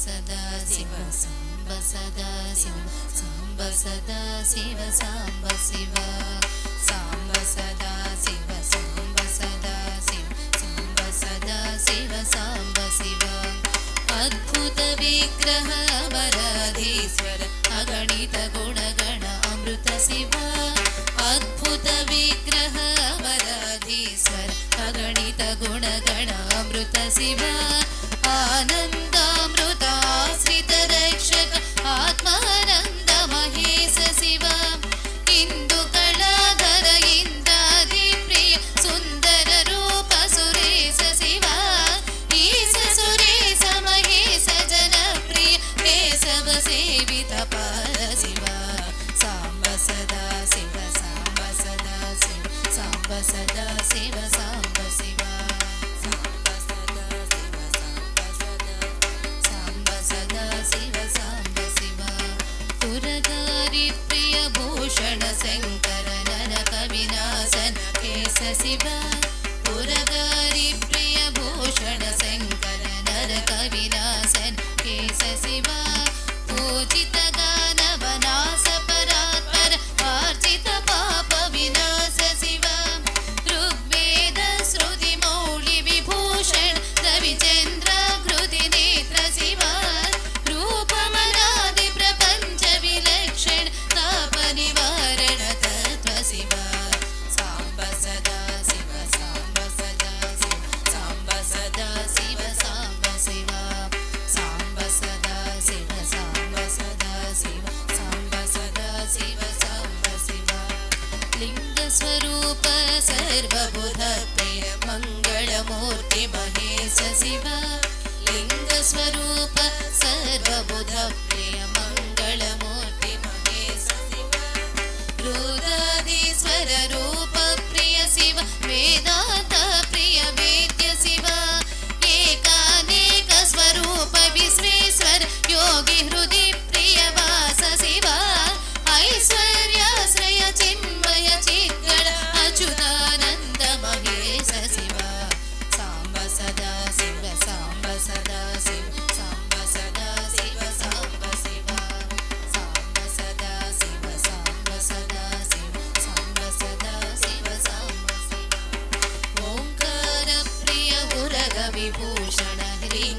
सदा शिव साम्ब सदा शिव साम्ब सदा शिव साम्ब शिव साम्ब सदा शिव साम्ब सदा शिव साम्ब सदा शिव साम्ब शिव अद्भुत विग्रह वराधीश्वर अगणित गुणगण अमृत शिव अद्भुत विग्रह वराधीश्वर अगणित गुणगण अमृत शिव आनन्दामृताश्रित रक्षक आत्मानन्द महेश शिव इंदु कलाधर इंद्रादिप्रिय सुंदर रूप सुरेश शिव ईश सुरेश महेश जनप्रिय केशव सेवित पार शिव साम्ब सदा शिव साम्ब सदा शिव साम्ब सदा शिव साम्ब शिव शंकर नरक विनाशन केश शिव पुरगारी प्रिय भूषण शंकर नरक विनाशन केश शिव पूजित गान वनास परात्पर आर्जित पाप विनाश शिव ऋग्वेद श्रुति मौलि विभूषण रविचंद्र कृति नेत्र शिव रूपमनादि प्रपंच विलक्षण ताप निवारण तत्व शिव साम्ब सदा शिव साम्ब सदा शिव साम्ब सदा शिव साम्ब शिव साम्ब सदा शिव साम्ब सदा शिव साम्ब सदा शिव साम्ब शिव लिंग स्वरूप सर्वबुध प्रिय मंगलमूर्ति महेश शिव लिंग स्वरूप सर्वबुध प्रिय मंगलमूर्ति महेश शिव रुद्राधीश्वर रूप प्रिय शिव वेदांत प्रिय वेद्य शिव एकानेक स्वरूप विश्वेश्वर योगी हृदि प्रिय वास शिव ऐश्वर्याश्रय चिन्मय चिद्गण अच्युतानंद महेश शिव साम्ब सदा शिव साम्ब सदा शिव साम्ब सदा शिव साम्ब शिव साम्ब सदा शिव साम्ब सदा शिव साम्ब सदा शिव साम्ब शिव ओंकार प्रिय उरग विभूषण ह्रीं